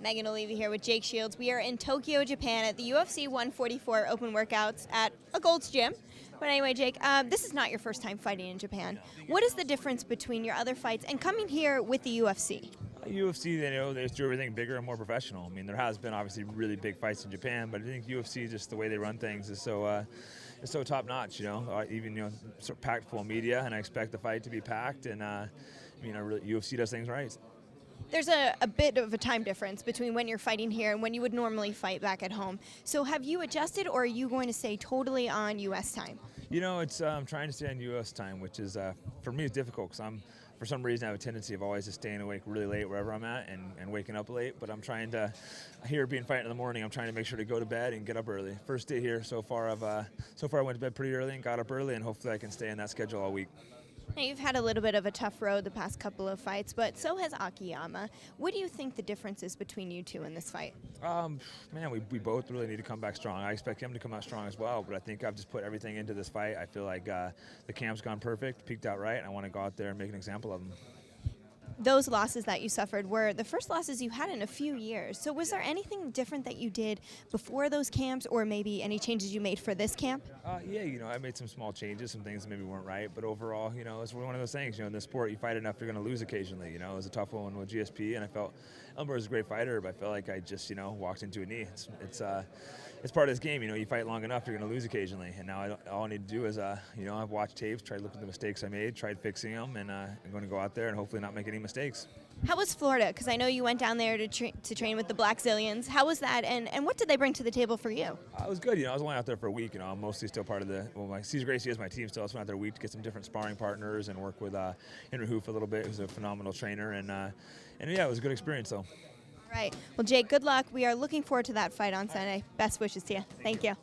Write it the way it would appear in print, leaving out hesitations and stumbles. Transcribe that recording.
Megan Olivi here with Jake Shields. We are in Tokyo, Japan at the UFC 144 open workouts at a Gold's Gym. But anyway, Jake, this is not your first time fighting in Japan. What is the difference between your other fights and coming here with the UFC? UFC, they do everything bigger and more professional. I mean, there has been obviously really big fights in Japan, but I think UFC, just the way they run things, is so top notch. Even sort of packed full media, and I expect the fight to be packed. And UFC does things right. There's a bit of a time difference between when you're fighting here and when you would normally fight back at home. So have you adjusted, or are you going to stay totally on U.S. time? I'm trying to stay on U.S. time, which is, for me, it's difficult because for some reason, I have a tendency of always just staying awake really late wherever I'm at and waking up late. But I'm trying to, here being fighting in the morning, I'm trying to make sure to go to bed and get up early. First day here so far, I went to bed pretty early and got up early, and hopefully I can stay in that schedule all week. Now, you've had a little bit of a tough road the past couple of fights, but so has Akiyama. What do you think the difference is between you two in this fight? We both really need to come back strong. I expect him to come out strong as well, but I think I've just put everything into this fight. I feel like the camp's gone perfect, peaked out right, and I want to go out there and make an example of him. Those losses that you suffered were the first losses you had in a few years. So was there anything different that you did before those camps, or maybe any changes you made for this camp? I made some small changes, some things that maybe weren't right, but overall, it's one of those things, in this sport, you fight enough, you're going to lose occasionally. It was a tough one with GSP, and I felt Elmer was a great fighter, but I felt like I just, walked into a knee. It's part of this game, you fight long enough, you're going to lose occasionally, and now all I need to do is, I've watched tapes, tried to look at the mistakes I made, tried fixing them, and I'm going to go out there and hopefully not make any mistakes. How was Florida? Because I know you went down there to train with the Black Zillions. How was that, and what did they bring to the table for you? It was good. I was only out there for a week. I'm mostly still part of my Cesar Gracie is my team still. I went out there a week to get some different sparring partners and work with Henry Hoof a little bit, who's a phenomenal trainer, and it was a good experience though. Right. Well, Jake, good luck. We are looking forward to that fight on Sunday. Best wishes to you. Thank you.